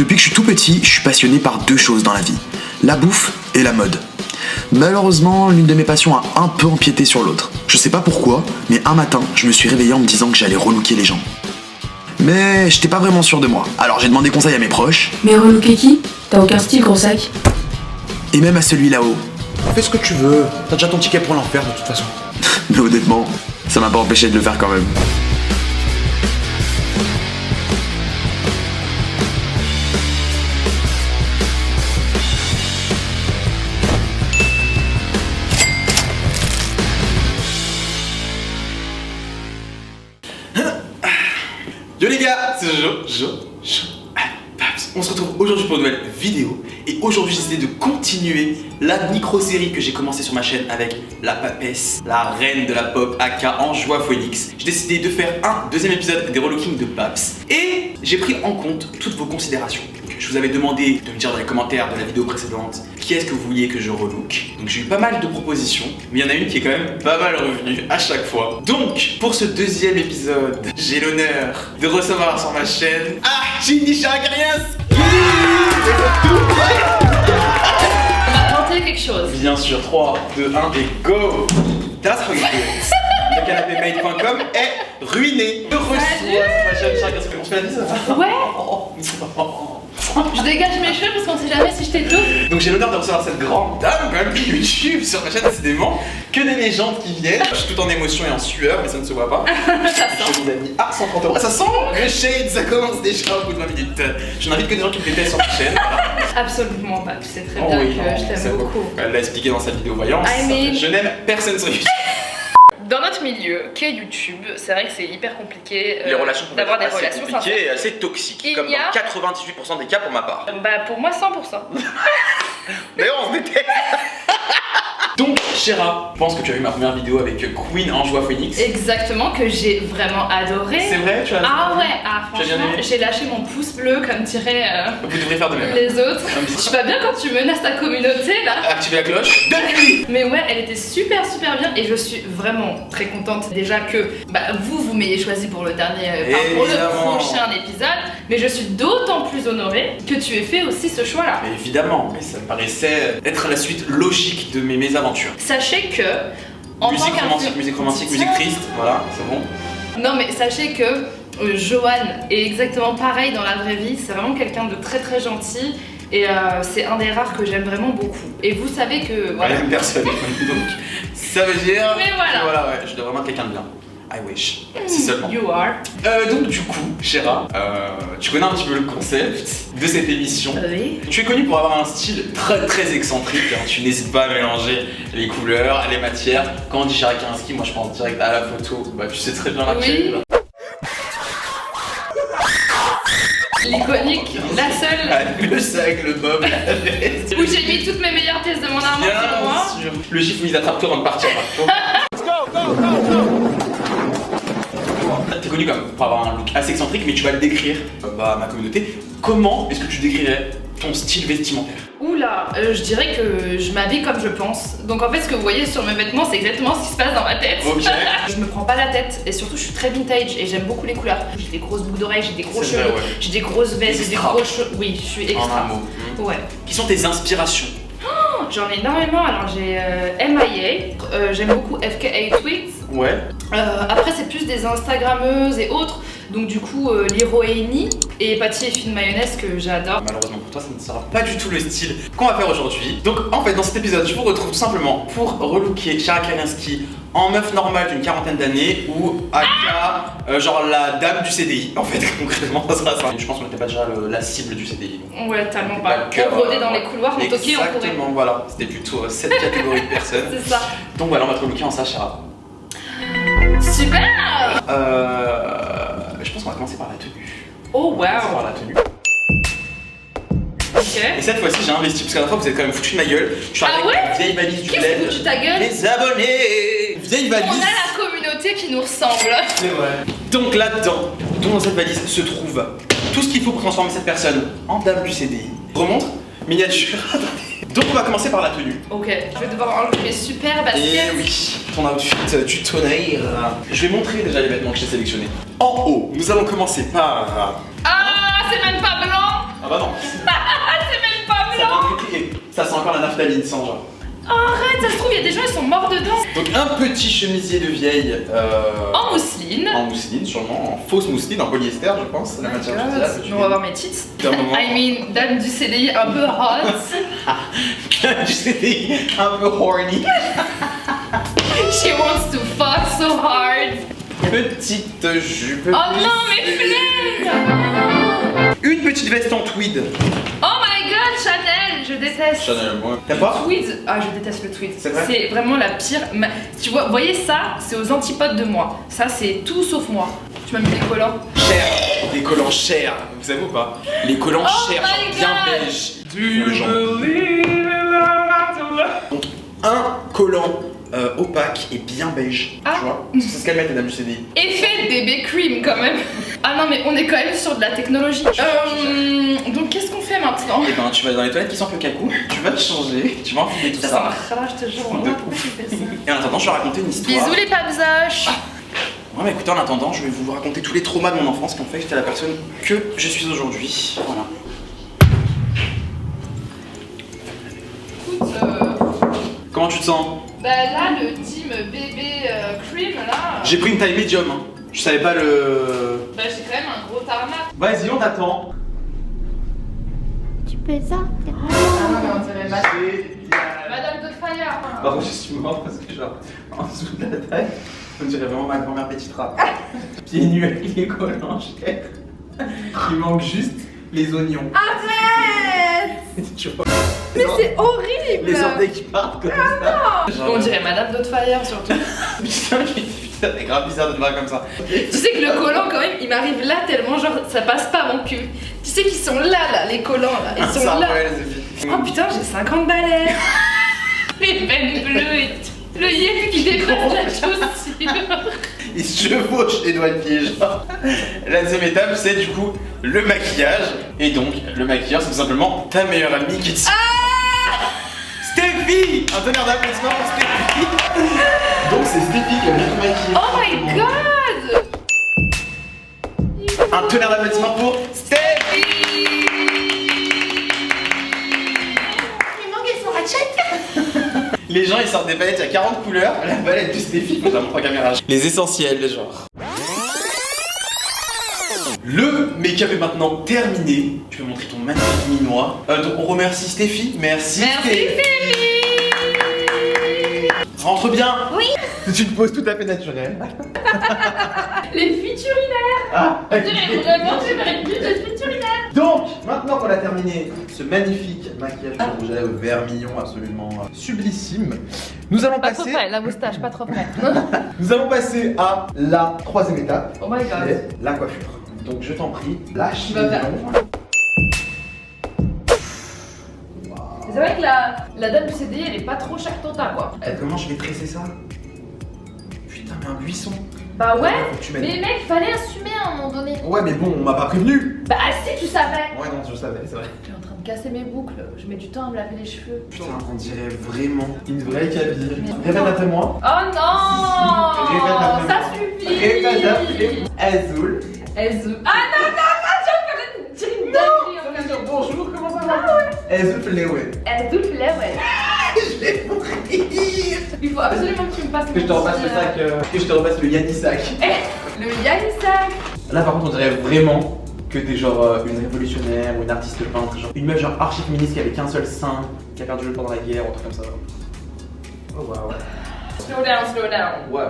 Depuis que je suis tout petit, je suis passionné par deux choses dans la vie, la bouffe et la mode. Malheureusement, l'une de mes passions a un peu empiété sur l'autre. Je sais pas pourquoi, mais un matin, je me suis réveillé en me disant que j'allais relooker les gens. Mais j'étais pas vraiment sûr de moi, alors j'ai demandé conseil à mes proches. Mais relooker qui? T'as aucun style, gros sac. Et même à celui là-haut. Fais ce que tu veux, t'as déjà ton ticket pour l'enfer de toute façon. Mais honnêtement, ça m'a pas empêché de le faire quand même. Yo les gars, c'est Jojo. On se retrouve aujourd'hui pour une nouvelle vidéo. Et aujourd'hui j'ai décidé de continuer la micro-série que j'ai commencé sur ma chaîne avec la papesse, la reine de la pop, aka Anjoie Phoenix. J'ai décidé de faire un deuxième épisode des relookings de Paps. Et j'ai pris en compte toutes vos considérations. Je vous avais demandé de me dire dans les commentaires de la vidéo précédente qui est-ce que vous vouliez que je relook. Donc j'ai eu pas mal de propositions, mais il y en a une qui est quand même pas mal revenue à chaque fois. Donc pour ce deuxième épisode, j'ai l'honneur de recevoir sur ma chaîne Ginny Charagarias. On va tenter quelque chose. Bien sûr, 3, 2, 1 et go. That's how you do it. Le canapémate.com est ruiné. Je reçois sur ma chaîne Charagarias. On se fait la bise? Ouais. Je dégage mes cheveux parce qu'on sait jamais si je t'étouffe. Donc j'ai l'honneur de recevoir cette grande dame quand même qui YouTube sur ma chaîne, décidément que des légendes qui viennent. Je suis tout en émotion et en sueur mais ça ne se voit pas. Ça sent. Je vous ai mis 130 €. Ça sent le shade, ça commence déjà au bout de 20 minutes. Je n'invite que des gens qui me détestent sur ma chaîne. Absolument pas. Tu sais très Oh bien oui, que non, je ça t'aime va. beaucoup. Elle l'a expliqué dans sa vidéo voyance. I mean- Je n'aime personne sur YouTube. Dans notre milieu, qu'est YouTube, c'est vrai que c'est hyper compliqué Les relations peuvent d'avoir être des assez relations compliquées sincères. et assez toxiques, Il comme y a- dans 98% des cas pour ma part. Bah pour moi 100%. D'ailleurs, on se déteste. Donc, Chéra, je pense que tu as vu ma première vidéo avec Queen Anjoie Phoenix. Exactement, que j'ai vraiment adoré. C'est vrai, tu as Ah ouais, Tu as bien franchement, aimé j'ai lâché mon pouce bleu comme diraient Vous devrez faire de même. les autres. Un petit- Je suis pas bien quand tu menaces ta communauté là. Activez la cloche depuis. Mais ouais, elle était super bien et je suis vraiment très contente déjà que vous m'ayez choisi pour le dernier, pour le Évidemment. prochain épisode. Mais je suis d'autant plus honorée que tu aies fait aussi ce choix là. Mais évidemment, mais ça me paraissait être la suite logique de mes mésaventures. Sachez que en Musique tant romantique, qu'influ- musique romantique, musique triste, voilà, c'est bon. Non mais sachez que Johan est exactement pareil dans la vraie vie. C'est vraiment quelqu'un de très gentil. Et c'est un des rares que j'aime vraiment beaucoup. Et vous savez que voilà. Même personne. Donc, ça veut dire. Mais voilà. que voilà, ouais, je dois vraiment être quelqu'un de bien. I wish. Si seulement. You are. Donc, du coup, Chéra, tu connais un petit peu le concept de cette émission. Oui. Tu es connu pour avoir un style très excentrique, hein. Tu n'hésites pas à mélanger les couleurs, les matières. Quand on dit Chéra Karinski, moi je pense direct à la photo, bah tu sais très bien laquelle. Oui. L'iconique, la seule. Le sac, le bob, la veste. Où j'ai mis toutes mes meilleures pièces de mon armoire sur moi. Bien sûr. Le gif mise attrape-toi avant de partir. T'es connu comme pour avoir un look assez excentrique, mais tu vas le décrire à ma communauté. Comment est-ce que tu décrirais ton style vestimentaire? Oula, je dirais que je m'habille comme je pense. Donc en fait, ce que vous voyez sur mes vêtements, c'est exactement ce qui se passe dans ma tête. Ok. Je me prends pas la tête et surtout, je suis très vintage et j'aime beaucoup les couleurs. J'ai des grosses boucles d'oreilles, j'ai des gros C'est cheveux, vrai, ouais. j'ai des grosses vestes, j'ai des Extra. gros cheveux. Oui, je suis En un extra. mot. Ouais. Qui sont tes inspirations? J'en ai énormément. Alors j'ai MIA, j'aime beaucoup FKA Twigs. Ouais. Après, c'est plus des Instagrammeuses et autres. Donc du coup, Liro et Amy et Patty et Fine Mayonnaise que j'adore. Malheureusement pour toi, ça ne sera pas du tout le style qu'on va faire aujourd'hui. Donc en fait, dans cet épisode, je vous retrouve tout simplement pour relooker Chéra Karinski en meuf normale d'une quarantaine d'années ou aka genre la dame du CDI. En fait, concrètement, ça sera ça. Je pense qu'on n'était pas déjà la cible du CDI. Ouais, tellement C'était pas. le cœur, On rôdait dans les couloirs, on toquait, on courait. Exactement, voilà. C'était plutôt cette catégorie de personnes. C'est ça. Donc voilà, on va te relooker en ça, Chéra. Super. Je pense qu'on va commencer par la tenue. Oh On va commencer par wow. la tenue. Ok. Et cette fois-ci, j'ai investi parce qu'à la fois, vous êtes quand même foutu de ma gueule. Je suis Ah avec ouais une vieille valise du Qu'est-ce bled. que foutu ta gueule? Les abonnés. Vieille valise. On a la communauté qui nous ressemble. C'est vrai. Donc là-dedans, dans cette valise se trouve tout ce qu'il faut pour transformer cette personne en dame du CDI. Remontre, miniature. Donc on va commencer par la tenue. Ok, je vais devoir enlever mes super Et baskets. oui, ton outfit du tonnerre. Je vais montrer déjà les vêtements que j'ai sélectionnés. En haut, nous allons commencer par... Ah, c'est même pas blanc. Ah bah non. encore la naphtaline sans genre. Oh, arrête, ça se trouve, il y a des gens, ils sont morts dedans. Donc un petit chemisier de vieille. En mousseline. En mousseline, sûrement. En fausse mousseline, en polyester, je pense. La matière God. On va voir mes tits. I mean, dame du CDI un peu hot. Du CDI un peu horny. She wants to fuck so hard. Petite jupe. Oh non, mes fleurs. Une petite veste en tweed. Oh my god, Chanel, je déteste. Chanel, moi. T'as pas? Tweed, ah je déteste le tweed. C'est vrai? C'est vraiment la pire. Tu vois, voyez ça, c'est aux antipodes de moi. Ça, c'est tout sauf moi. Tu m'as mis des collants. Cher. Des collants chers. Vous savez ou pas? Les collants Oh chers, my genre bien God. beige. Donc un collant opaque et bien beige. Ah. Tu vois? C'est ce qu'elle met, dame du CDI. Effet bébé cream quand même. Ah non mais on est quand même sur de la technologie. Donc qu'est-ce qu'on fait maintenant? Et ben tu vas dans les toilettes qui sentent le cacou, tu vas te changer, tu vas enfiler tout Ça ça. marchera, je te jure. Pourquoi tu fais ça? Et en attendant, je vais raconter une histoire. Bisous les papzoches. Ouais, mais écoutez, en attendant, je vais vous raconter tous les traumas de mon enfance qui ont fait que j'étais la personne que je suis aujourd'hui. Voilà. Écoute, Comment tu te sens? bah là le team bébé cream là. J'ai pris une taille médium. Hein. Je savais pas le. Bah j'ai quand même un gros tarmac. Vas-y, on t'attend. Tu peux ça? Ah non mais on dirait Madame Doubtfire. Par contre, je suis mort parce que, genre, en dessous de la taille, on dirait vraiment ma grand-mère petite rat. Pieds nus avec les collants chers. Il manque juste les oignons. Arrête. Tu vois? Mais c'est horrible. Les orteils qui partent comme ça. On dirait Madame Doubtfire surtout. Putain, c'est grave bizarre de te voir comme ça. Tu sais que le collant quand même il m'arrive là tellement genre ça passe pas mon cul. Tu sais qu'ils sont là les collants là, ils sont Ça, là. ouais, les filles. Oh putain j'ai 50 balais. Les veines bleues et le yep qui dépasse la chaussure. Il se chevauche les doigts de pied, genre. La deuxième étape, c'est du coup le maquillage. Et donc, le maquillage, c'est tout simplement ta meilleure amie qui te. Stéphie! Un tonnerre d'applaudissements pour Stéphie! Donc, c'est Stéphie qui a bien tout maquillé. Oh my god. Un tonnerre d'applaudissements pour Stéphie! Il manque son ratchet. Les gens ils sortent des palettes, il y a 40 couleurs. La palette de Stéphie, faut la montrer en caméra. Les essentiels, genre. Le make-up est maintenant terminé. Tu peux montrer ton magnifique minois. Donc on remercie Stéphie. Merci Stéphie. Rentre bien. Oui. C'est une pose tout à fait naturelle. Les futurinaires. Ah, On dirait vraiment que j'aimerais plus de futurinaires. donc, maintenant qu'on a terminé ce magnifique maquillage de rouge à lèvres vermillon absolument sublissime, nous allons Pas trop passer, près, la moustache, pas trop près. nous allons passer à la troisième étape, Oh my god. c'est la coiffure. Donc je t'en prie, lâche Tu vas les faire- lions. C'est vrai que la dame du CDI elle est pas trop chaque tota quoi. Comment je vais tresser ça? Putain, mais un buisson. Bah ouais. Faut que tu m'aides. Mais mec, fallait assumer à un moment donné. Ouais, mais bon, on m'a pas prévenu. Bah si tu savais. Ouais, non, je savais, c'est vrai. Je suis en train de casser mes boucles, je mets du temps à me laver les cheveux. Putain, on dirait vraiment une vraie cabine. Répète après moi. Oh non. Répète après Ça moi. suffit. Répète après moi. Azul. Azul. Ah non, je vais faire une dinguerie en Bonjour, comment ça va? Azul Lewe. Azul ouais. Je vais mourir. Il faut absolument que tu me passes Que je te repasse le sac, que je te repasse le Yannissac. Le Yannissac. Là par contre on dirait vraiment que t'es genre une révolutionnaire ou une artiste peintre, genre une meuf genre archi féministe qui avait qu'un seul sein, qui a perdu le pendant la guerre, ou un truc comme ça. Oh waouh. Slow down. Ouais.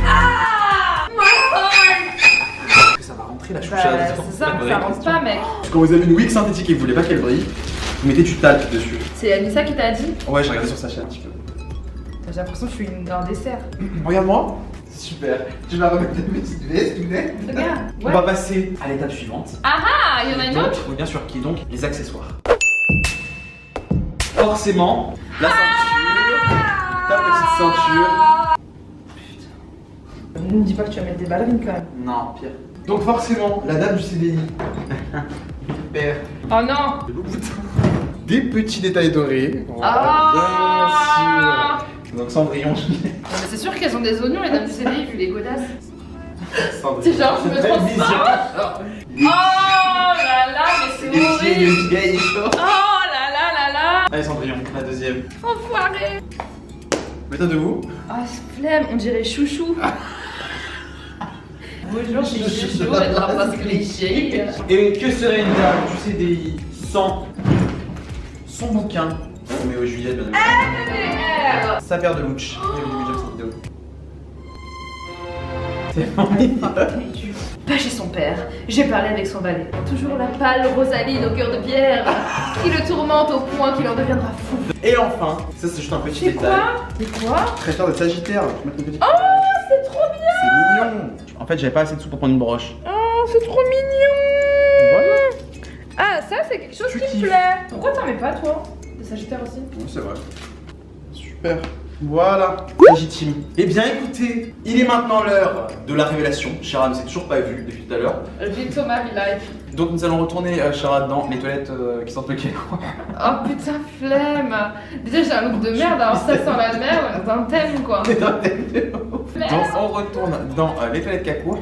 Ah my heart. Que ça va rentrer la choucha. Bah, c'est ça, ça rentre pas mec. Quand vous avez une wig synthétique et que vous voulez pas qu'elle brille, vous mettez du talc dessus. C'est Anissa qui t'a dit? Ouais, j'ai regardé sur sa chaîne un petit peu. J'ai l'impression que je suis un dessert. Regarde-moi. C'est super. Tu vas remettre ta petite veste, tu sais. Regarde. On va passer à l'étape suivante. Ah ah, il y en a une autre? Donc, bien sûr, qui est donc les accessoires. Forcément, la ceinture, ta petite ceinture. Ne me dis pas que tu vas mettre des ballerines quand même. Non, pire. Donc forcément, la dame du CDI. Père. Oh non. Des petits détails dorés. Ah. Bien sûr. Donc Cendrillon. Mais c'est sûr qu'elles ont des oignons les dames du CDI vu les godasses. Cendrillon. C'est genre, je me Très transforme. bizarre. Oh là là, mais c'est Des pieds horrible. de vieille, genre. Oh là là, Allez Cendrillon, la deuxième. Enfoiré. Mets-toi debout. Ah, flemme, on dirait chouchou. Bonjour, c'est chouchou, elle n'a pas ce cliché. Et que serait une dame du CDI sans son bouquin Roméo et Juliette, bien évidemment. Sa paire de louches. Il y a eu du budget pour cette vidéo. C'est formidable. Pas chez son père, j'ai parlé avec son valet. Toujours la pâle Rosaline au cœur de pierre, qui le tourmente au point qu'il en deviendra fou. Et enfin, ça c'est juste un petit C'est détail. quoi? C'est quoi? Traiteur de Sagittaire. Je vais mettre une petite- Oh, c'est trop bien! C'est mignon. En fait, j'avais pas assez de sous pour prendre une broche. Oh, c'est trop mignon! Voilà. Ah, ça, c'est quelque chose Tu qui me kiffes. plaît. Pourquoi t'en mets pas, toi? Des Sagittaires aussi? Oui, c'est vrai. Super. Voilà, légitime. Eh bien écoutez, il est maintenant l'heure de la révélation. Chara ne s'est toujours pas vue depuis tout à l'heure. J'ai Thomas Village. Donc nous allons retourner, Chara, dans les toilettes qui sentent le quécois. Oh putain, flemme! Déjà, j'ai un look de merde, alors ça sent la merde, d'un thème quoi. C'est un thème de ouf. Merde. Donc on retourne dans les toilettes cacours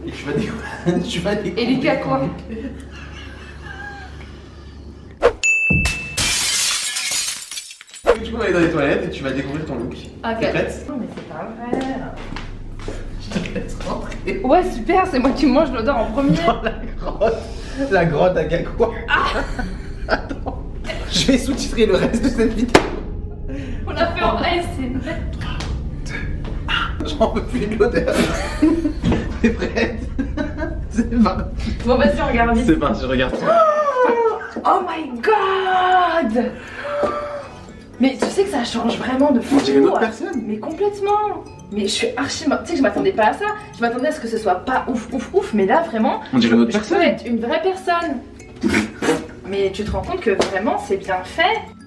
et tu vas découvrir. Tu vas découvrir. Et Lucas quoi? Tu vas aller dans les toilettes et tu vas découvrir ton look. Ok. T'es prête? Non, mais c'est pas vrai. Je te laisse rentrer Ouais, super, c'est moi qui mange l'odeur en premier. dans la grotte. La grotte à cacours. Attends. Je vais sous-titrer le reste de cette vidéo. On a fait en ASMR. J'en peux plus de l'odeur. T'es prête? C'est parti. Bon, vas-y, on regarde vite. C'est parti, je regarde. Oh my god! Mais tu sais que ça change vraiment de fou. On dirait une autre personne. Mais complètement. Mais je suis archi... Tu sais que je m'attendais pas à ça. Je m'attendais à ce que ce soit pas ouf, ouf, ouf. Mais là, vraiment... On dirait une autre je personne. peux être une vraie personne. Mais tu te rends compte que vraiment, c'est bien fait.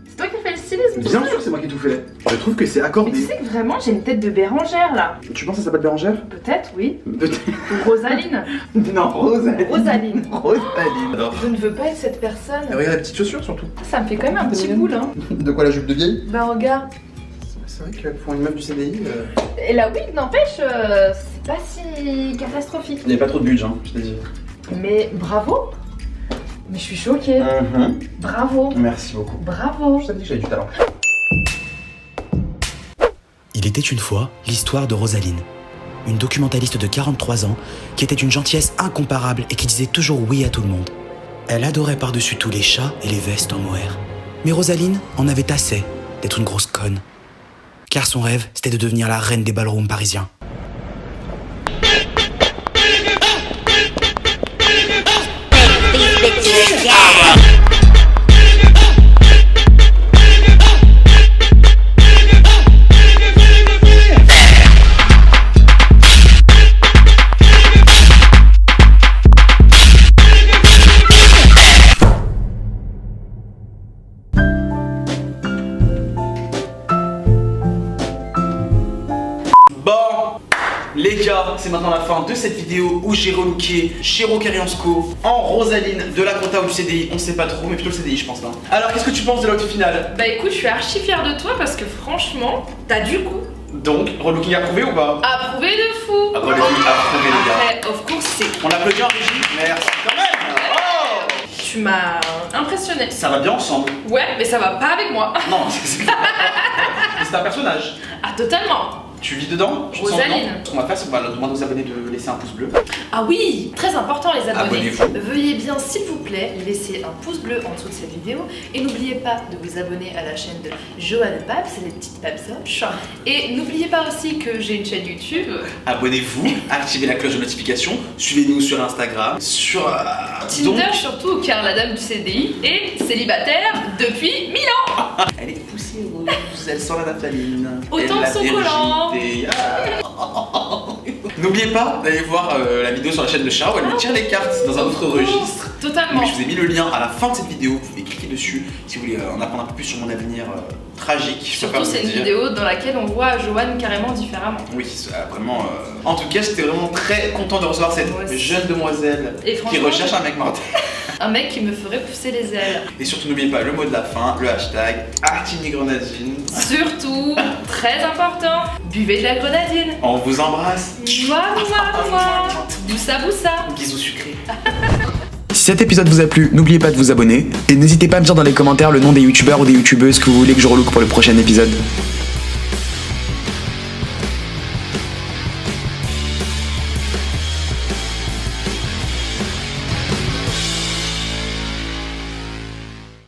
C'est toi qui fais le stylisme. Bien sûr, c'est moi qui ai tout fait. Je trouve que c'est Mais tu accordé. sais que vraiment, j'ai une tête de Bérangère, là. Tu penses que ça s'appelle Bérangère? Peut-être, oui. Peut-être. Ou Rosaline. Non, Rosaline. Rosaline. Rosaline. Alors, Je ne veux pas être cette personne. regarde la petite chaussure surtout. Ça me fait quand même un petit boule, hein. De quoi, la jupe de vieille? Bah regarde. C'est vrai que pour une meuf du CDI, Et la wig, n'empêche, c'est pas si catastrophique. il n'y a pas trop de budget, hein, je t'ai dit. Mais bravo. Mais je suis choquée. Bravo. Merci beaucoup. Bravo. Je t'avais dit que j'avais du talent. Il était une fois l'histoire de Rosaline, une documentaliste de 43 ans qui était une gentillesse incomparable et qui disait toujours oui à tout le monde. Elle adorait par-dessus tout les chats et les vestes en mohair. Mais Rosaline en avait assez d'être une grosse conne. Car son rêve, c'était de devenir la reine des ballrooms parisiens. Bon, les gars, c'est maintenant la fin de cette vidéo où j'ai relooké Shiro Kariansko en Rosaline de la compta ou du CDI. On sait pas trop, mais plutôt le CDI, je pense là. Alors, qu'est-ce que tu penses de l'outfit final? Bah écoute, je suis archi fière de toi parce que franchement, t'as du goût. Donc, relooking approuvé ou pas? Approuvé de fou. Approuvé, approuvé, les gars. Après, of course, c'est... On applaudit en régie. Merci quand même. Oh, Tu m'as impressionné. ça va bien ensemble. Ouais, mais ça va pas avec moi. Non, c'est c'est un personnage. Ah, totalement. Tu vis dedans? Tu te sens Rosaline. dedans. Ce qu'on va faire, c'est qu'on va demander aux abonnés de laisser un pouce bleu. Ah oui, très important les abonnés. Abonnez-vous. Veuillez bien s'il vous plaît laisser un pouce bleu en dessous de cette vidéo et n'oubliez pas de vous abonner à la chaîne de Joanne Paps, les petites papsoches. Et n'oubliez pas aussi que j'ai une chaîne YouTube. Abonnez-vous, activez la cloche de notification, suivez-nous sur Instagram, sur Tinder surtout car la dame du CDI est célibataire depuis 1000 ans. Elle est poussiéreuse, elle sent la naphtaline. Autant elle a que son la collant. virginité. N'oubliez pas d'aller voir la vidéo sur la chaîne de Chara où elle me tire les cartes dans un autre registre. Et Totalement. puis je vous ai mis le lien à la fin de cette vidéo, vous pouvez cliquer dessus si vous voulez en apprendre un peu plus sur mon avenir tragique. Je peux pas Surtout vous c'est une dire. vidéo dans laquelle on voit Joanne carrément différemment. Oui, vraiment. En tout cas, j'étais vraiment très content de recevoir cette Moi aussi. jeune demoiselle Et qui franchement, recherche un mec mortel. un mec qui me ferait pousser les ailes. Et surtout, n'oubliez pas le mot de la fin, le hashtag #ArtimiGrenadine. Surtout, très important, buvez de la grenadine. On vous embrasse. Mouah, mouah, mouah. Boussa, boussa. Bisous sucrés. Si cet épisode vous a plu, n'oubliez pas de vous abonner et n'hésitez pas à me dire dans les commentaires le nom des youtubeurs ou des youtubeuses que vous voulez que je relook pour le prochain épisode.